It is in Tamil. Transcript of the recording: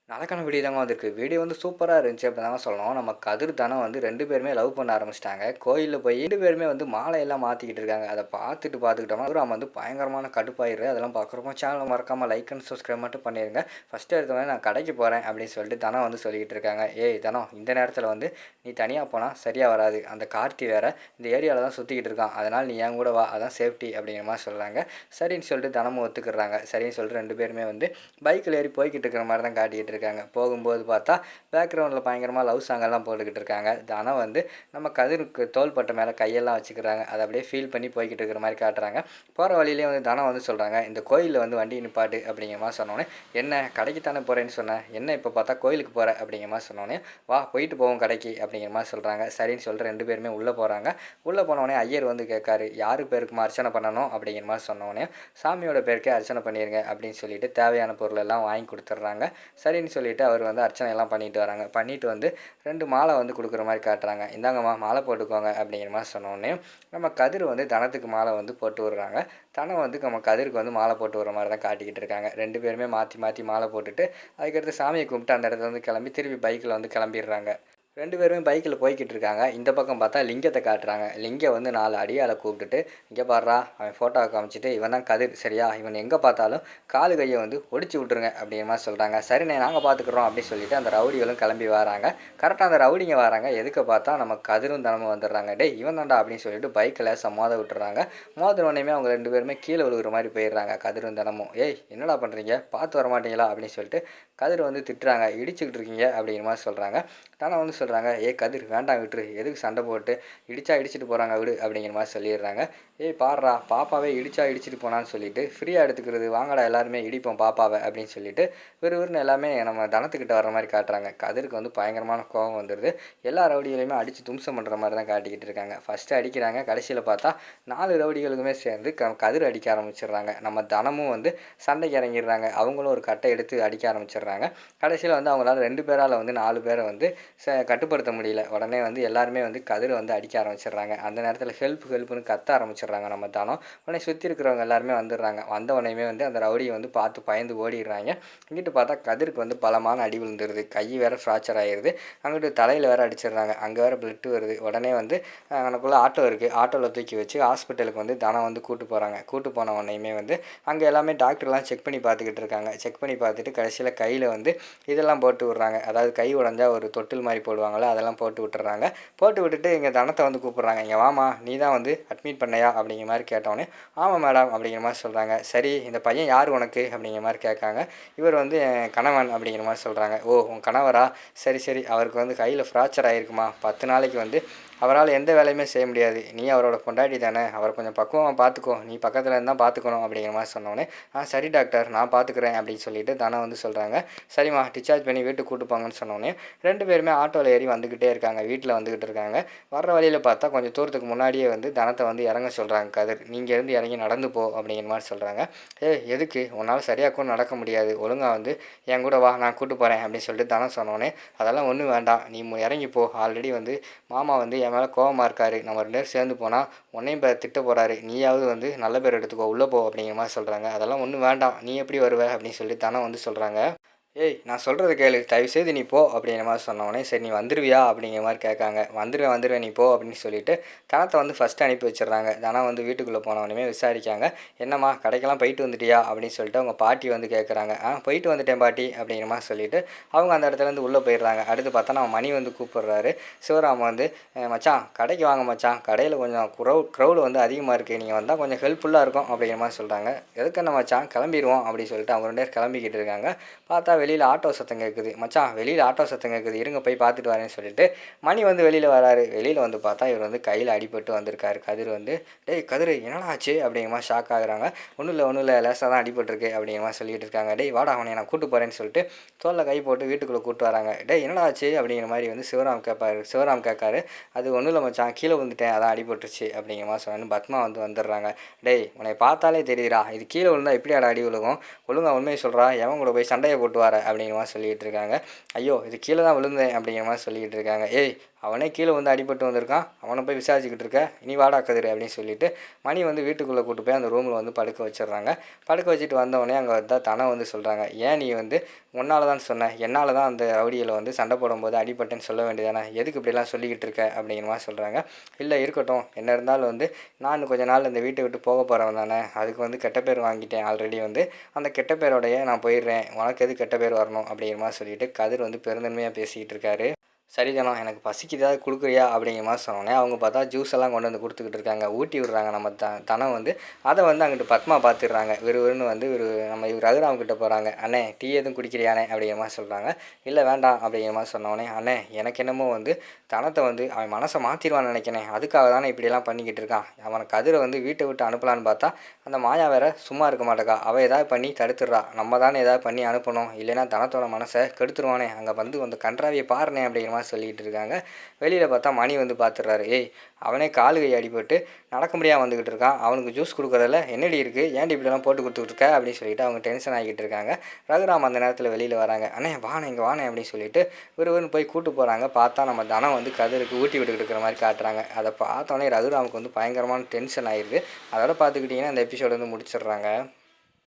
நடக்கான வீடியோ தாங்க வந்திருக்கு. வீடியோ வந்து சூப்பரா இருந்துச்சு அப்படி தாங்க சொல்லணும். நம்ம கதிர், தனம் வந்து 2 பேருமே லவ் பண்ண ஆரம்பிச்சுட்டாங்க. கோயில்ல போய் 2 பேருமே வந்து மாலையெல்லாம் மாத்திக்கிட்டு இருக்காங்க. அத பார்த்துக்கிட்டோம்னா, சிவராம் வந்து பயங்கரமான கடுப்பாயிடுறாரு. அதெல்லாம் பார்க்குறப்போ சேனல மறக்காம லைக் அண்ட் சப்ஸ்கிரைப் மட்டும் பண்ணிருங்க. ஃபர்ஸ்ட் எடுத்தோனே நான் கடைக்கு போறேன் அப்படின்னு சொல்லிட்டு தனம் வந்து சொல்லிக்கிட்டு இருக்காங்க. ஏய் தனம், இந்த நேரத்தில வந்து நீ தனியா போனா சரியா வராது. அந்த கார்த்தி வேற இந்த ஏரியால தான் சுத்திக்கிட்டு இருக்கான். அதனால நீ என் கூட வா. அதான் சேஃப்டி அப்படிங்கிற மாரி சொல்றாங்க. சரின்னு சொல்லிட்டு தனமும் ஒத்துக்கிடுறாங்க. சரின்னு சொல்லிட்டு 2 பேருமே வந்து பைக்ல ஏறி போய்க்கிட்டு இருக்கிற மாரி தான் காட்டிக்கிட்டு இருக்காங்க. போகும்போது பார்த்தா பேக்ரவுண்டில் பயங்கரமாக லவ் சாங்கெல்லாம் போட்டுக்கிட்டு இருக்காங்க. ஆனால் வந்து நம்ம கதிருக்கு தோள்பட்டை மேலே கையெல்லாம் வச்சுக்கிறாங்க. அதை அப்படியே ஃபீல் பண்ணி போய்கிட்டு இருக்கிற மாதிரி காட்டுறாங்க. போகிற வழியிலே வந்து தனம் வந்து சொல்கிறாங்க, இந்த கோயிலில் வந்து வண்டி நிப்பாட்டு அப்படிங்கிற மாதிரி சொன்னோன்னே, என்ன கடைக்கு தானே போகிறேன்னு சொன்னேன், என்ன இப்போ பார்த்தா கோயிலுக்கு போகிற அப்படிங்கிற மாதிரி சொன்னோன்னே, வா போயிட்டு போவோம் கடைக்கு அப்படிங்கிற மாதிரி சொல்கிறாங்க. சரின்னு சொல்லிட்டு 2 பேருமே உள்ளே போகிறாங்க. உள்ளே போனோடனே ஐயர் வந்து கேட்காரு, யாரு பேருக்குமா அர்ச்சனை பண்ணணும் அப்படிங்கிற மாதிரி சொன்னோடனே, சாமியோட பேருக்கே அர்ச்சனை பண்ணிடுங்க அப்படின்னு சொல்லிட்டு தேவையான பொருள் எல்லாம் வாங்கி கொடுத்துட்றாங்க. சரின்னு சொல்லிட்டு அவர் வந்து அர்ச்சனையெல்லாம் பண்ணிட்டு வராங்க. பண்ணிட்டு வந்து 2 மாலை வந்து கொடுக்குற மாதிரி காட்டுறாங்க. இந்தாங்கம்மா மாலை போட்டுக்கோங்க அப்படிங்கிற மாதிரி சொன்னோடனே, நம்ம கதிர் வந்து தனத்துக்கு மாலை வந்து போட்டு விடுறாங்க. தனம் வந்து நம்ம கதிருக்கு வந்து மாலை போட்டு விடுற மாதிரி தான் காட்டிக்கிட்டு இருக்காங்க. 2 பேருமே மாற்றி மாற்றி மாலை போட்டுட்டு அதுக்கடுத்து சாமியை கும்பிட்டு அந்த இடத்துல வந்து கிளம்பி திருப்பி பைக்கில் வந்து கிளம்பிடுறாங்க. 2 பேருமே பைக்கில் போய்க்கிட்டு இருக்காங்க. இந்த பக்கம் பார்த்தா லிங்கத்தை காட்டுறாங்க. லிங்கம் வந்து 4 அடியாளை கூப்பிட்டுட்டு, இங்கே பாடுறா அவன் ஃபோட்டோவை காமிச்சிட்டு, இவன் தான் கதிர் சரியா, இவன் எங்கே பார்த்தாலும் காலு கையை வந்து ஒடிச்சு விட்ருங்க அப்படிங்கிற மாதிரி சொல்கிறாங்க. சரிண்ணே நாங்கள் பார்த்துக்குறோம் அப்படின்னு சொல்லிட்டு அந்த ரவுடிகளும் கிளம்பி வராங்க. கரெக்டாக அந்த ரவுடிங்க வராங்க. எதுக்கு பார்த்தா நம்ம கதிரும் தனமும் வந்துடுறாங்க. டேய் இவன் தான்டா அப்படின்னு சொல்லிட்டு பைக்கில் மோத விட்டுறாங்க. மோதினோடனே அவங்க 2 பேருமே கீழே விழுகிற மாதிரி போயிடுறாங்க. கதிரும் தனமும், ஏய் என்னடா பண்ணுறீங்க, பார்த்து வர மாட்டீங்களா அப்படின்னு சொல்லிட்டு கதிர் வந்து திட்டுறாங்க. இடிச்சுக்கிட்டு இருக்கீங்க அப்படிங்கிற மாதிரி சொல்கிறாங்க. தனம் வந்து சொல்கிறாங்க, ஏ கதிர் வேண்டாம் விட்டுரு, எதுக்கு சண்டை போட்டு இடிச்சிட்டு போகிறாங்க விடு அப்படிங்கிற மாதிரி சொல்லிடுறாங்க. ஏய் பாடுறா பாப்பாவே இடிச்சிட்டு போனான்னு சொல்லிட்டு ஃப்ரீயாக எடுத்துக்கிறது, வாங்கடா எல்லாருமே இடிப்போம் பாப்பாவை அப்படின்னு சொல்லிட்டு விறுவிறுன்னு எல்லாமே நம்ம தனத்துக்கிட்ட வர மாதிரி காட்டுறாங்க. கதிருக்கு வந்து பயங்கரமான கோபம் வந்துடுது. எல்லா ரவுடிகளையுமே அடித்து தும்சம் பண்ணுற மாதிரி தான் காட்டிக்கிட்டு இருக்காங்க. ஃபஸ்ட்டு அடிக்கிறாங்க. கடைசியில் பார்த்தா 4 ரவுடிகளுக்குமே சேர்ந்து கதிர் அடிக்க ஆரம்பிச்சிடுறாங்க. நம்ம தனமும் வந்து சண்டைக்கு இறங்கிடுறாங்க. அவங்களும் ஒரு கட்டை எடுத்து அடிக்க ஆரம்பிச்சிடுறாங்க. கடைசியில் வந்து அவங்களால 2 பேரால் வந்து 4 பேரை வந்து கட்டுப்படுத்த முடியல. உடனே வந்து எல்லாருமே வந்து கதிரை வந்து அடிக்க ஆரம்பிச்சிடுறாங்க. அந்த நேரத்தில் ஹெல்ப்னு கத்த ஆரம்பிச்சிடுறாங்க நம்ம தானம். உடனே சுற்றி இருக்கிறவங்க எல்லாருமே வந்துடுறாங்க. வந்த உடனேயுமே வந்து அந்த ரவுடியை வந்து பார்த்து பயந்து ஓடிடுறாங்க. இங்கிட்டு பார்த்தா கதிருக்கு வந்து பலமான அடி விழுந்துருது. கை வேறு ஃப்ராக்சர் ஆகிடுது. அங்கிட்டு தலையில் வேறு அடிச்சிடுறாங்க. அங்கே வேறு பிளட்டு வருது. உடனே வந்து எனக்குள்ளே ஆட்டோ இருக்குது, ஆட்டோவில் தூக்கி வச்சு ஹாஸ்பிட்டலுக்கு வந்து தனம் வந்து கூட்டு போகிறாங்க. கூட்டு போன உடனேயுமே வந்து அங்கே எல்லாமே டாக்டர்லாம் செக் பண்ணி பார்த்துக்கிட்டு இருக்காங்க. செக் பண்ணி பார்த்துட்டு கடைசியில் கையில் வந்து இதெல்லாம் போட்டு விட்றாங்க. அதாவது கை உடஞ்சா ஒரு தொட்டில் மாதிரி போடுவாங்கள்ல, அதெல்லாம் போட்டு விட்டுறாங்க. போட்டு விட்டுட்டு எங்கள் தனத்தை வந்து கூப்பிட்றாங்க. இங்கே வாமா, நீ தான் வந்து அட்மிட் பண்ணையா அப்படிங்கிற மாதிரி கேட்டோன்னே, ஆமாம் மேடம் அப்படிங்கிற மாதிரி சொல்கிறாங்க. சரி இந்த பையன் யார் உனக்கு அப்படிங்கிற மாதிரி கேட்காங்க. இவர் வந்து என் கணவன் அப்படிங்கிற மாதிரி சொல்கிறாங்க. ஓ உன் கணவரா, சரி சரி, அவருக்கு வந்து கையில் ஃப்ராக்சர் ஆகிருக்குமா, 10 நாளைக்கு வந்து அவரால் எந்த வேலையுமே செய்ய முடியாது. நீ அவரோட பொண்டாட்டி தானே, அவரை கொஞ்சம் பக்குவமாக பார்த்துக்கோ, நீ பக்கத்தில் இருந்தால் பார்த்துக்கணும் அப்படிங்கிற மாதிரி சொன்னோன்னே, சரி டாக்டர் நான் பார்த்துக்குறேன் அப்படின்னு சொல்லிட்டு தனம் வந்து சொல்கிறாங்க. சரிம்மா டிஸ்சார்ஜ் பண்ணி வீட்டுக்கு கூட்டு போங்கன்னு சொன்னோன்னே 2 பேருமே ஆட்டோவில் ஏறி வந்துக்கிட்டே இருக்காங்க. வீட்டில் வந்துக்கிட்டு இருக்காங்க. வர்ற வழியில் பார்த்தா கொஞ்சம் தூரத்துக்கு முன்னாடியே வந்து தனத்தை வந்து இறங்க சொல்கிறாங்க கதிர். நீங்கள் இருந்து இறங்கி நடந்து போ அப்படிங்கிற மாதிரி சொல்கிறாங்க. எதுக்கு, உன்னால் சரியாக கூட நடக்க முடியாது, ஒழுங்காக வந்து என் கூட வா நான் கூட்டு போகிறேன் அப்படின்னு சொல்லிட்டு தனம் சொன்னோன்னே, அதெல்லாம் ஒன்றும் வேண்டாம், நீ இறங்கி போ, ஆல்ரெடி வந்து மாமா வந்து என் மேலே கோவமாக இருக்காரு, நம்ம 2 பேரும் சேர்ந்து போனால் உன்னையும் திட்ட போகிறாரு, நீயாவது வந்து நல்ல பேர் எடுத்துக்கோ உள்ளே போ அப்படிங்கிற மாதிரி சொல்கிறாங்க. அதெல்லாம் ஒன்றும் வேண்டாம், நீ எப்படி வருவ அப்படின்னு சொல்லி தனம் வந்து சொல்கிறாங்க. ஏய் நான் சொல்கிறத கேளு, தயவுசெய்து நீ போ அப்படிங்கிற மாதிரி சொன்னோடனே, சரி நீ வந்துடுவியா அப்படிங்கிற மாதிரி கேட்காங்க. வந்துடுவேன் நீ போ அப்படின்னு சொல்லிட்டு தனத்தை வந்து ஃபஸ்ட்டு அனுப்பி வச்சிடுறாங்க. தனம் வந்து வீட்டுக்குள்ளே போனவொடனே விசாரிக்காங்க. என்னம்மா கடைக்கெல்லாம் போயிட்டு வந்துட்டியா அப்படின்னு சொல்லிட்டு அவங்க பாட்டி வந்து கேட்குறாங்க. போயிட்டு வந்துட்டேன் பாட்டி அப்படிங்கிற மாதிரி சொல்லிவிட்டு அவங்க அந்த இடத்துலேருந்து உள்ளே போயிடுறாங்க. அடுத்து பார்த்தா நம்ம மணி வந்து கூப்பிட்றாரு. சிவராம் வந்து மச்சான் கடைக்கு வாங்க மச்சான், கடையில் கொஞ்சம் க்ரௌடு வந்து அதிகமாக இருக்குது, நீங்கள் வந்தால் கொஞ்சம் ஹெல்ப்ஃபுல்லாக இருக்கும் அப்படிங்கிற மாதிரி சொல்கிறாங்க. எதுக்கு என்ன மச்சான் கிளம்பிடுவோம் அப்படின்னு சொல்லிட்டு அவங்க 2 பேர் கிளம்பிக்கிட்டு இருக்காங்க. பார்த்தா வெளியில் ஆட்டோ சத்தம் கேட்குது. மச்சான் வெளியில் ஆட்டோ சத்தம் கேட்குது, இருங்க போய் பார்த்துட்டு வரேன்னு சொல்லிட்டு மணி வந்து வெளியில் வராரு. வெளியில் வந்து பார்த்தா இவர் வந்து கையில் அடிபட்டு வந்திருக்காரு. கதிர் வந்து, டேய் கதிர் என்னடா ஆச்சு அப்படிங்கிற மாதிரி ஷாக் ஆகுறாங்க. ஒன்றும் இல்லை லேசாக தான் அடிபட்டுருக்கு அப்படிங்கிற மாதிரி சொல்லிட்டு இருக்காங்க. டேய் வாடா அவனை நான் கூட்டு போகிறேன்னு சொல்லிட்டு தோளில் கை போட்டு வீட்டுக்குள்ளே கூப்பிட்டு வராங்க. டேய் என்னடா ஆச்சு அப்படிங்கிற மாதிரி வந்து சிவராம் கேட்காரு. அது ஒன்றும் இல்லை மச்சான், கீழே வந்துட்டேன் அதான் அடிபட்டுருச்சு அப்படிங்கிற மாதிரி சொன்னேன்னு பத்மா வந்து வந்துடுறாங்க. டேய் உன்னை பார்த்தாலே தெரியுறா, இது கீழே விழுந்தா எப்படி அடி விழுகும், ஒழுங்கா உண்மையை சொல்கிறா, எவன் கூட போய் சண்டையை சண்டையை போட்டு வர அப்படிங்கிற மாதிரி சொல்லிகிட்டு இருக்காங்க. ஐயோ இது கீழே தான் விழுந்தேன் அப்படிங்கிற மாதிரி சொல்லிக்கிட்டு இருக்காங்க. ஏய் அவனே கீழே வந்து அடிபட்டு வந்திருக்கான், அவனை போய் விசாரிச்சுக்கிட்டு இருக்க, நீ வாடா கதிரு அப்படின்னு சொல்லிட்டு மணி வந்து வீட்டுக்குள்ளே கூட்டு போய் அந்த ரூமில் வந்து படுக்க வச்சிடுறாங்க. படுக்க வச்சுட்டு வந்தவொடனே அங்கே வந்தால் தனம் வந்து சொல்கிறாங்க, ஏன் நீ வந்து உன்னால் தான் சொன்ன, என்னால் தான் அந்த ரவுடியில் வந்து சண்டை போடும்போது அடிபட்டேன்னு சொல்ல வேண்டியதானே, எதுக்கு இப்படிலாம் சொல்லிக்கிட்டு இருக்க அப்படிங்கிற மாதிரி சொல்கிறாங்க. இல்லை இருக்கட்டும், என்ன இருந்தாலும் வந்து நான் கொஞ்ச நாள் இந்த வீட்டை விட்டு போக போகிறவன் தானே, அதுக்கு வந்து கெட்ட பேர் வாங்கிட்டேன் ஆல்ரெடி, வந்து அந்த கெட்ட பேரோடைய நான் போயிடுறேன், உனக்கு எது கெட்ட பேர் வரணும் அப்படிங்கிற மாதிரி சொல்லிட்டு கதிர் வந்து பெருந்தன்மையாக பேசிக்கிட்டு இருக்காரு. சரி தானம், எனக்கு பசிக்கு ஏதாவது கொடுக்குறியா அப்படிங்கிற மாதிரி சொன்னோன்னே அவங்க பார்த்தா ஜூஸ் எல்லாம் கொண்டு வந்து கொடுத்துக்கிட்டு இருக்காங்க, ஊட்டி விடுறாங்க. நம்ம தனம் வந்து அதை வந்து அங்கிட்டு பத்மா பார்த்துடுறாங்க. விறுவிறுன்னு வந்து நம்ம ரகுராம் கிட்ட போகிறாங்க. அண்ணே டீ எதுவும் குடிக்கிறியானே அப்படிங்கிற மாதிரி சொல்கிறாங்க. இல்லை வேண்டாம் அப்படிங்கிற மாதிரி சொன்னோடனே, அண்ணே எனக்கு என்னமோ வந்து தனத்தை வந்து அவன் மனசை மாற்றிடுவான்னு நினைக்கிறேன், அதுக்காக தானே இப்படியெல்லாம் பண்ணிக்கிட்டு இருக்கான். அவனை கதிரை வந்து வீட்டை விட்டு அனுப்பலான்னு பார்த்தா அந்த மாயா வேற சும்மா இருக்க மாட்டேக்கா, அவள் ஏதாவது பண்ணி தடுத்துடுறா, நம்ம தானே ஏதாவது பண்ணி அனுப்பணும், இல்லைன்னா தனத்தோட மனசை கெடுத்துருவானே, அங்கே வந்து அந்த கன்றாவியை பாருனே அப்படிங்கிற மாதிரி சொல்லிகிட்டு இருக்காங்க. வெளியில் பார்த்தா மணி வந்து பார்த்துடுறாரு. ஏய் அவனே காலு கை அடிபட்டு நடக்க முடியாமல் வந்துக்கிட்டு இருக்கான், அவனுக்கு ஜூஸ் கொடுக்குறதில்ல என்னடி இருக்குது, ஏன்டி இப்படிலாம் போட்டு கொடுத்துக்கிட்டு இருக்க அப்படின்னு சொல்லிட்டு அவங்க டென்ஷன் ஆகிக்கிட்டு இருக்காங்க. ரகுராம் அந்த நேரத்தில் வெளியில் வராங்க. அண்ணே வானே இங்கே வானே அப்படின்னு சொல்லிட்டு ஒருவன் போய் கூட்டு போகிறாங்க. பார்த்தா நம்ம தனம் வந்து கதிருக்கு ஊட்டி விட்டுக்கிட்டு இருக்கிற மாதிரி காட்டுறாங்க. அதை பார்த்தோன்னே ரகுராமுக்கு வந்து பயங்கரமான டென்ஷன் ஆகிடுது. அதோட பார்த்துக்கிட்டிங்கன்னா இந்த எபிசோடு வந்து முடிச்சிடுறாங்க.